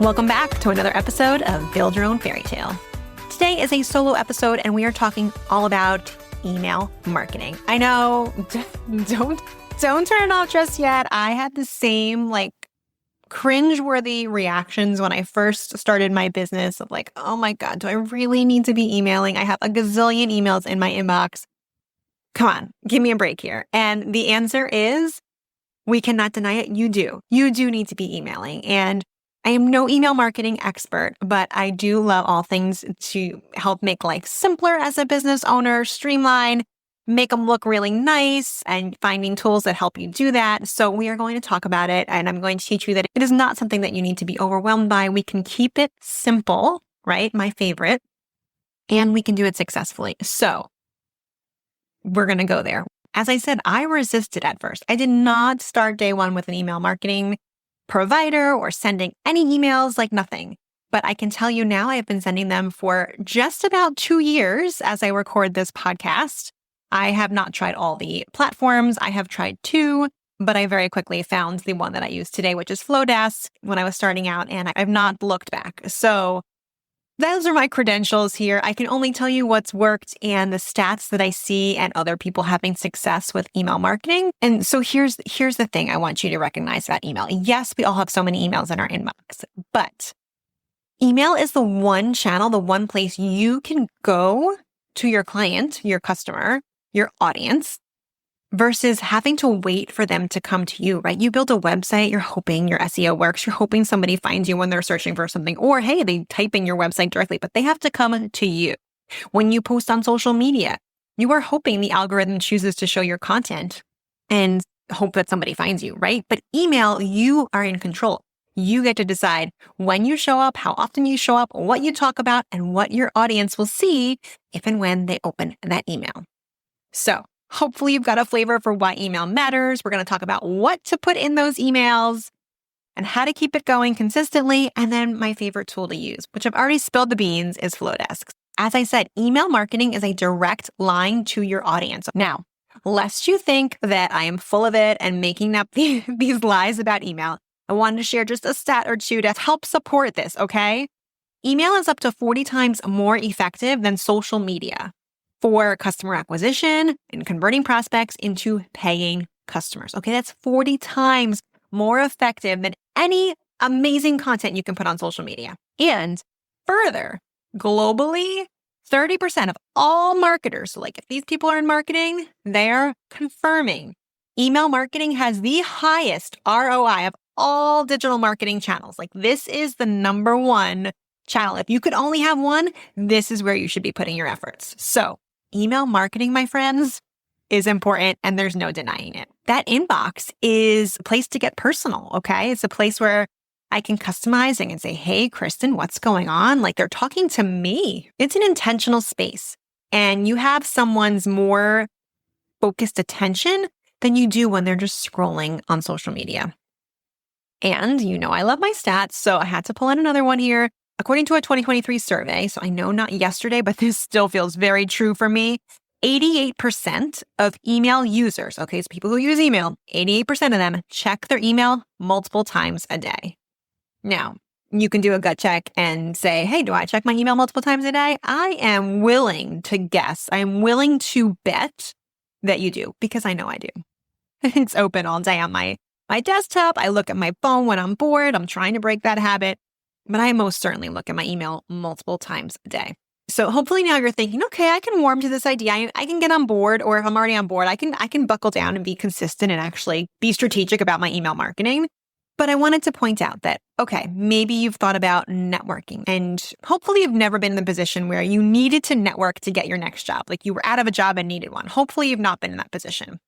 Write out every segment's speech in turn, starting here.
Welcome back to another episode of Build Your Own Fairy Tale. Today is a solo episode and we are talking all about email marketing. I know, don't turn it off just yet. I had the same cringe-worthy reactions when I first started my business of oh my God, do I really need to be emailing? I have a gazillion emails in my inbox. Come on, give me a break here. And the answer is, we cannot deny it. You do. You do need to be emailing. And I am no email marketing expert, but I do love all things to help make life simpler as a business owner, streamline, make them look really nice, and finding tools that help you do that. So we are going to talk about it, and I'm going to teach you that it is not something that you need to be overwhelmed by. We can keep it simple, right? My favorite. And we can do it successfully. So we're going to go there. As I said, I resisted at first. I did not start day one with an email marketing provider or sending any emails, nothing. But I can tell you now, I've been sending them for just about 2 years as I record this podcast. I have not tried all the platforms. I have tried 2, but I very quickly found the one that I use today, which is Flowdesk when I was starting out, and I've not looked back. So those are my credentials here. I can only tell you what's worked and the stats that I see and other people having success with email marketing. And so here's the thing I want you to recognize about email. Yes, we all have so many emails in our inbox, but email is the one channel, the one place you can go to your client, your customer, your audience, versus having to wait for them to come to you, right? You build a website, you're hoping your SEO works, you're hoping somebody finds you when they're searching for something, or hey, they type in your website directly, but they have to come to you. When you post on social media, you are hoping the algorithm chooses to show your content and hope that somebody finds you, right? But email, you are in control. You get to decide when you show up, how often you show up, what you talk about, and what your audience will see if and when they open that email. So hopefully you've got a flavor for why email matters. We're going to talk about what to put in those emails and how to keep it going consistently. And then my favorite tool to use, which I've already spilled the beans, is Flowdesk. As I said, email marketing is a direct line to your audience. Now, lest you think that I am full of it and making up these lies about email, I wanted to share just a stat or two to help support this, okay? Email is up to 40 times more effective than social media for customer acquisition and converting prospects into paying customers. Okay, that's 40 times more effective than any amazing content you can put on social media. And further, globally, 30% of all marketers, so if these people are in marketing, they're confirming email marketing has the highest ROI of all digital marketing channels. This is the number one channel. If you could only have one, this is where you should be putting your efforts. So email marketing, my friends, is important and there's no denying it. That inbox is a place to get personal, okay? It's a place where I can customize and can say, hey, Kristen, what's going on? They're talking to me. It's an intentional space. And you have someone's more focused attention than you do when they're just scrolling on social media. And I love my stats, so I had to pull in another one here. According to a 2023 survey, so I know not yesterday, but this still feels very true for me, 88% of email users, okay, so people who use email, 88% of them check their email multiple times a day. Now, you can do a gut check and say, hey, do I check my email multiple times a day? I am willing to guess. I am willing to bet that you do, because I know I do. It's open all day on my desktop. I look at my phone when I'm bored. I'm trying to break that habit. But I most certainly look at my email multiple times a day. So hopefully now you're thinking, okay, I can warm to this idea. I can get on board, or if I'm already on board, I can buckle down and be consistent and actually be strategic about my email marketing. But I wanted to point out that, okay, maybe you've thought about networking, and hopefully you've never been in the position where you needed to network to get your next job. You were out of a job and needed one. Hopefully you've not been in that position.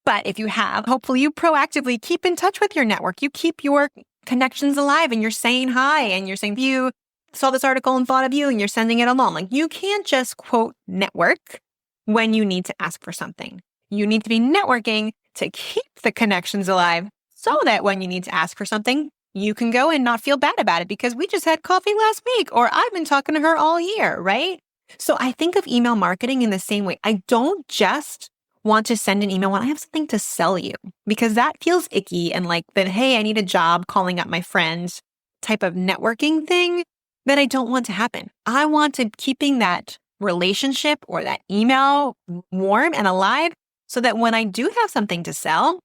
But if you have, hopefully you proactively keep in touch with your network. You keep your connections alive and you're saying hi and you're saying, you saw this article and thought of you and you're sending it along. You can't just quote network when you need to ask for something. You need to be networking to keep the connections alive so that when you need to ask for something, you can go and not feel bad about it because we just had coffee last week or I've been talking to her all year, right? So I think of email marketing in the same way. I don't just want to send an email when I have something to sell you because that feels icky and that, hey, I need a job calling up my friends type of networking thing that I don't want to happen. I want to keeping that relationship or that email warm and alive so that when I do have something to sell,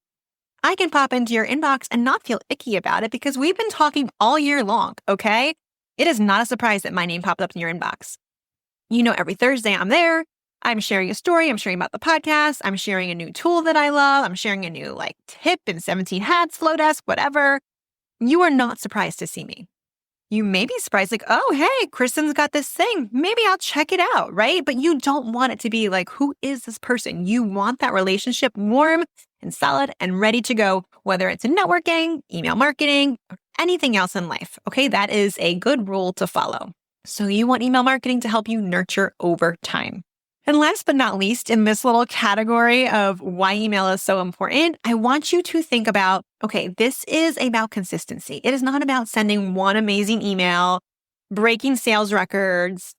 I can pop into your inbox and not feel icky about it because we've been talking all year long, okay? It is not a surprise that my name popped up in your inbox. You know, every Thursday I'm there. I'm sharing a story. I'm sharing about the podcast. I'm sharing a new tool that I love. I'm sharing a new tip in 17 hats, flow desk, whatever. You are not surprised to see me. You may be surprised, oh, hey, Kristen's got this thing. Maybe I'll check it out, right? But you don't want it to be who is this person? You want that relationship warm and solid and ready to go, whether it's in networking, email marketing, or anything else in life. Okay, that is a good rule to follow. So you want email marketing to help you nurture over time. And last but not least, in this little category of why email is so important, I want you to think about, okay, this is about consistency. It is not about sending one amazing email, breaking sales records,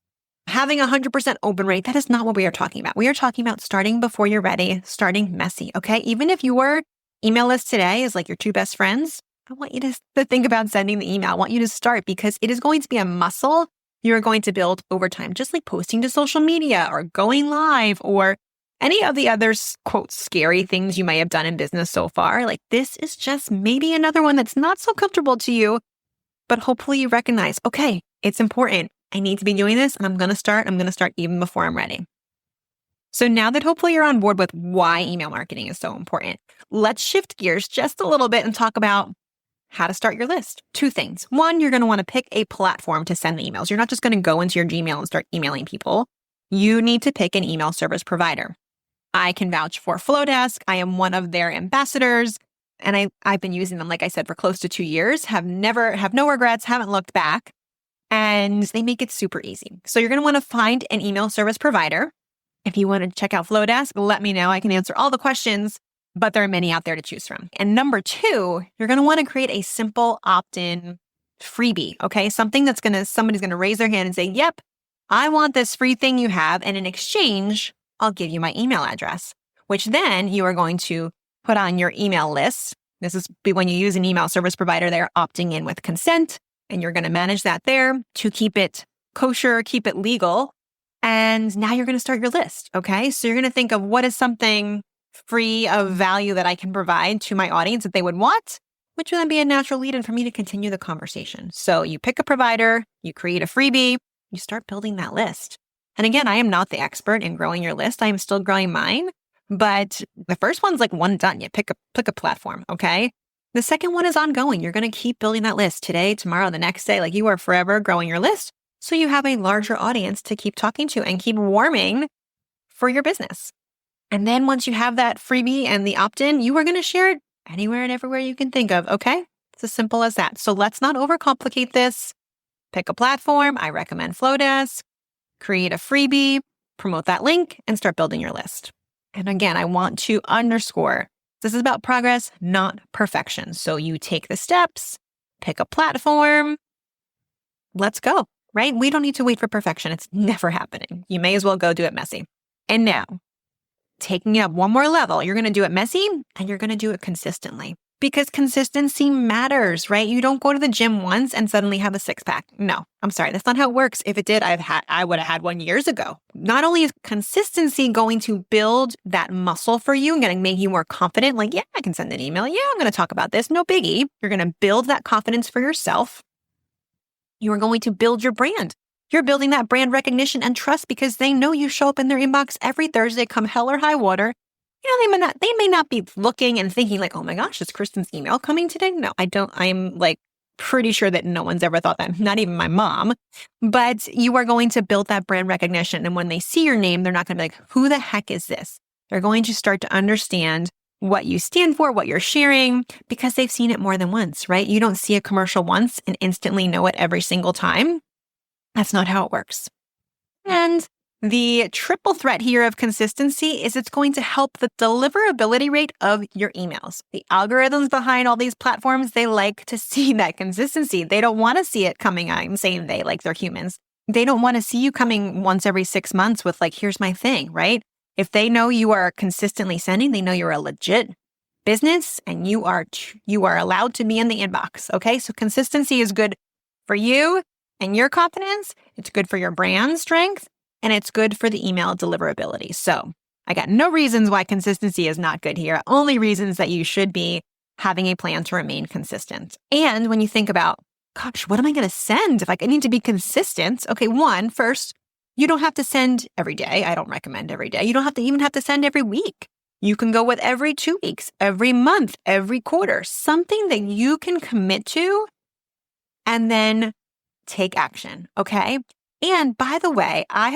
having 100% open rate. That is not what we are talking about. We are talking about starting before you're ready, starting messy, okay? Even if your email list today is your two best friends, I want you to think about sending the email. I want you to start because it is going to be a muscle you're going to build over time, just like posting to social media or going live or any of the other, quote, scary things you may have done in business so far. This is just maybe another one that's not so comfortable to you, but hopefully you recognize, okay, it's important. I need to be doing this and I'm going to start even before I'm ready. So now that hopefully you're on board with why email marketing is so important, let's shift gears just a little bit and talk about how to start your list. Two things. One, you're going to want to pick a platform to send the emails. You're not just going to go into your Gmail and start emailing people. You need to pick an email service provider. I can vouch for Flowdesk. I am one of their ambassadors, and I've been using them, like I said, for close to 2 years, have no regrets, haven't looked back, and they make it super easy. So you're going to want to find an email service provider. If you want to check out Flowdesk, let me know. I can answer all the questions, but there are many out there to choose from. And number two, you're going to want to create a simple opt-in freebie, okay? Somebody's going to raise their hand and say, yep, I want this free thing you have. And in exchange, I'll give you my email address, which then you are going to put on your email list. This is when you use an email service provider, they're opting in with consent, and you're going to manage that there to keep it kosher, keep it legal. And now you're going to start your list, okay? So you're going to think of what is something free of value that I can provide to my audience that they would want, which would then be a natural lead-in for me to continue the conversation. So you pick a provider, you create a freebie, you start building that list. And again, I am not the expert in growing your list. I am still growing mine, but the first one's one done. You pick a platform, okay? The second one is ongoing. You're going to keep building that list today, tomorrow, the next day. You are forever growing your list so you have a larger audience to keep talking to and keep warming for your business. And then once you have that freebie and the opt-in, you are going to share it anywhere and everywhere you can think of, okay? It's as simple as that. So let's not overcomplicate this. Pick a platform. I recommend Flowdesk. Create a freebie, promote that link, and start building your list. And again, I want to underscore, this is about progress, not perfection. So you take the steps, pick a platform, let's go, right? We don't need to wait for perfection. It's never happening. You may as well go do it messy. And now, taking it up one more level, you're going to do it messy and you're going to do it consistently because consistency matters, right? You don't go to the gym once and suddenly have a six-pack. No, I'm sorry. That's not how it works. If it did, I would have had one years ago. Not only is consistency going to build that muscle for you and going to make you more confident, yeah, I can send an email. Yeah, I'm going to talk about this. No biggie. You're going to build that confidence for yourself. You are going to build your brand. You're building that brand recognition and trust because they know you show up in their inbox every Thursday, come hell or high water. They may not be looking and thinking oh my gosh, is Kristen's email coming today? No, I don't. I'm pretty sure that no one's ever thought that, not even my mom. But you are going to build that brand recognition. And when they see your name, they're not going to be who the heck is this? They're going to start to understand what you stand for, what you're sharing, because they've seen it more than once, right? You don't see a commercial once and instantly know it every single time. That's not how it works. And the triple threat here of consistency is it's going to help the deliverability rate of your emails. The algorithms behind all these platforms, they like to see that consistency. They don't want to see it coming. I'm saying they, like they're humans. They don't want to see you coming once every 6 months with here's my thing, right? If they know you are consistently sending, they know you're a legit business and you are allowed to be in the inbox, okay? So consistency is good for you and your confidence. It's good for your brand strength, and it's good for the email deliverability. So I got no reasons why consistency is not good here. Only reasons that you should be having a plan to remain consistent. And when you think about, gosh, what am I going to send if I need to be consistent? Okay, first, you don't have to send every day. I don't recommend every day. You don't even have to send every week. You can go with every 2 weeks, every month, every quarter, something that you can commit to and then take action, okay? And by the way, I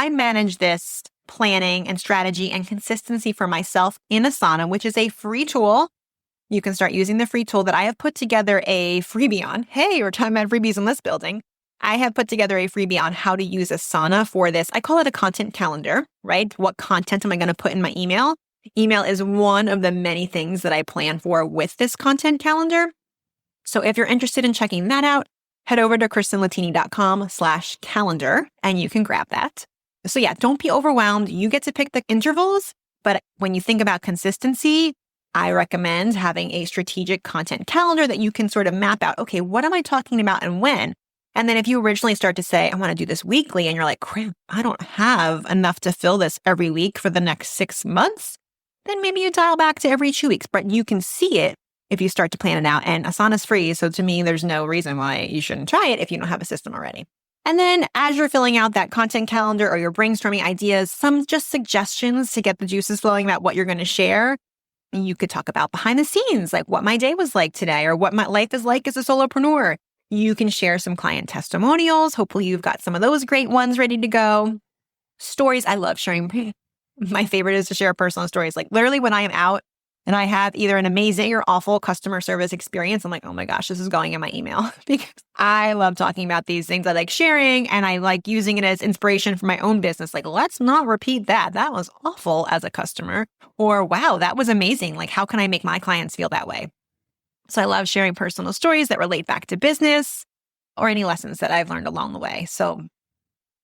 manage this planning and strategy and consistency for myself in Asana, which is a free tool. You can start using the free tool that I have put together a freebie on. Hey, we're talking about freebies in this building. I have put together a freebie on how to use Asana for this. I call it a content calendar, right? What content am I going to put in my email? Email is one of the many things that I plan for with this content calendar. So if you're interested in checking that out, head over to kristenlatini.com/calendar and you can grab that. So yeah, don't be overwhelmed. You get to pick the intervals, but when you think about consistency, I recommend having a strategic content calendar that you can sort of map out. Okay, what am I talking about and when? And then if you originally start to say, I want to do this weekly, and you're like, crap, I don't have enough to fill this every week for the next 6 months, then maybe you dial back to every 2 weeks. But you can see it if you start to plan it out. And Asana's free, so to me, there's no reason why you shouldn't try it if you don't have a system already. And then as you're filling out that content calendar or you're brainstorming ideas, some just suggestions to get the juices flowing about what you're going to share. You could talk about behind the scenes, like what my day was like today or what my life is like as a solopreneur. You can share some client testimonials. Hopefully you've got some of those great ones ready to go. Stories. I love sharing. My favorite is to share personal stories. Like literally when I am out and I have either an amazing or awful customer service experience, I'm like, oh my gosh, this is going in my email because I love talking about these things. I like sharing and I like using it as inspiration for my own business. Like, let's not repeat that. That was awful as a customer. Or wow, that was amazing. Like, how can I make my clients feel that way? So I love sharing personal stories that relate back to business or any lessons that I've learned along the way. So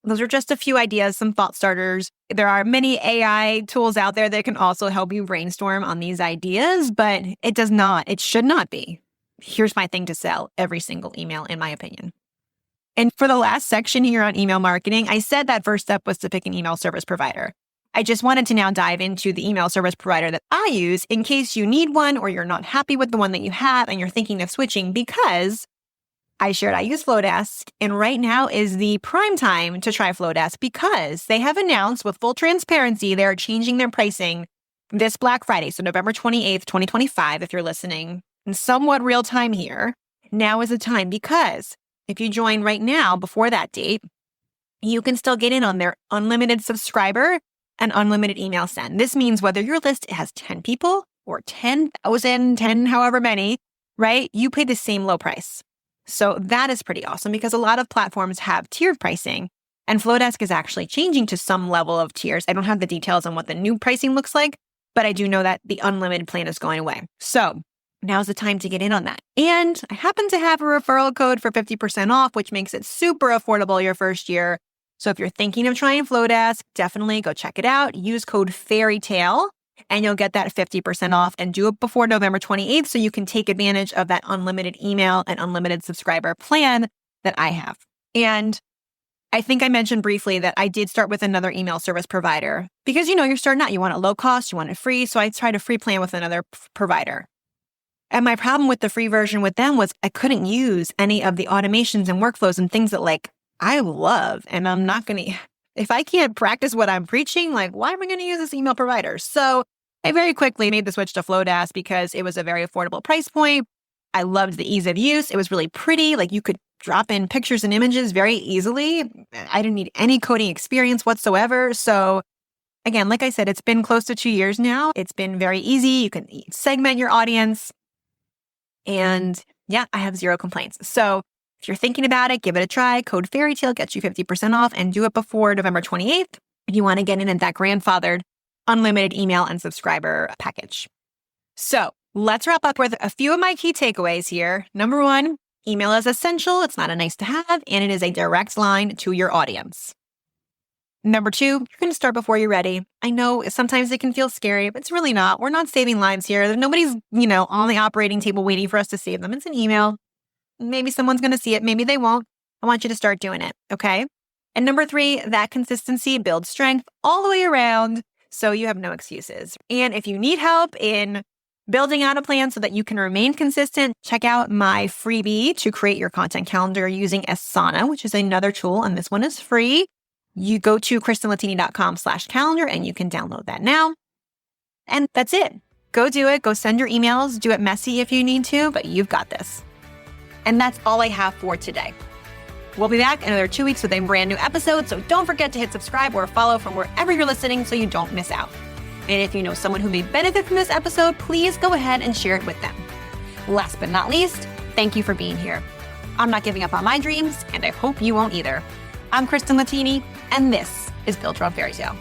those are just a few ideas, some thought starters. There are many AI tools out there that can also help you brainstorm on these ideas, but it should not be. Here's my thing to sell every single email, in my opinion. And for the last section here on email marketing, I said that first step was to pick an email service provider. I just wanted to now dive into the email service provider that I use in case you need one or you're not happy with the one that you have and you're thinking of switching, because I shared I use Flowdesk, and right now is the prime time to try Flowdesk because they have announced with full transparency they're changing their pricing this Black Friday, so November 28th, 2025, if you're listening in somewhat real time here. Now is the time because if you join right now before that date, you can still get in on their unlimited subscriber and unlimited email send. This means whether your list has 10 people or 10,000, 10 however many, right? You pay the same low price. So that is pretty awesome because a lot of platforms have tiered pricing and Flowdesk is actually changing to some level of tiers. I don't have the details on what the new pricing looks like, but I do know that the unlimited plan is going away. So now's the time to get in on that. And I happen to have a referral code for 50% off, which makes it super affordable your first year. So if you're thinking of trying Flowdesk, definitely go check it out. Use code FAIRYTALE and you'll get that 50% off, and do it before November 28th so you can take advantage of that unlimited email and unlimited subscriber plan that I have. And I think I mentioned briefly that I did start with another email service provider because, you're starting out, you want it low cost, you want it free. So I tried a free plan with another provider. And my problem with the free version with them was I couldn't use any of the automations and workflows and things that I love, and I'm not going to, if I can't practice what I'm preaching, why am I going to use this email provider? So I very quickly made the switch to Flowdesk because it was a very affordable price point. I loved the ease of use. It was really pretty. You could drop in pictures and images very easily. I didn't need any coding experience whatsoever. So again, like I said, it's been close to 2 years now. It's been very easy. You can segment your audience. And yeah, I have zero complaints. So if you're thinking about it, give it a try. Code FAIRYTALE gets you 50% off, and do it before November 28th if you want to get in at that grandfathered unlimited email and subscriber package. So let's wrap up with a few of my key takeaways here. Number 1, email is essential. It's not a nice to have, and it is a direct line to your audience. Number 2, you're going to start before you're ready. I know sometimes it can feel scary, but it's really not. We're not saving lives here. Nobody's, on the operating table waiting for us to save them. It's an email. Maybe someone's going to see it. Maybe they won't. I want you to start doing it. Okay. And number 3, that consistency builds strength all the way around, so you have no excuses. And if you need help in building out a plan so that you can remain consistent, check out my freebie to create your content calendar using Asana, which is another tool, and this one is free. You go to KristenLatini.com/calendar and you can download that now. And that's it. Go do it. Go send your emails. Do it messy if you need to, but you've got this. And that's all I have for today. We'll be back in another 2 weeks with a brand new episode, so don't forget to hit subscribe or follow from wherever you're listening so you don't miss out. And if you know someone who may benefit from this episode, please go ahead and share it with them. Last but not least, thank you for being here. I'm not giving up on my dreams, and I hope you won't either. I'm Kristen Latini, and this is Build Your Own Fairy Tale.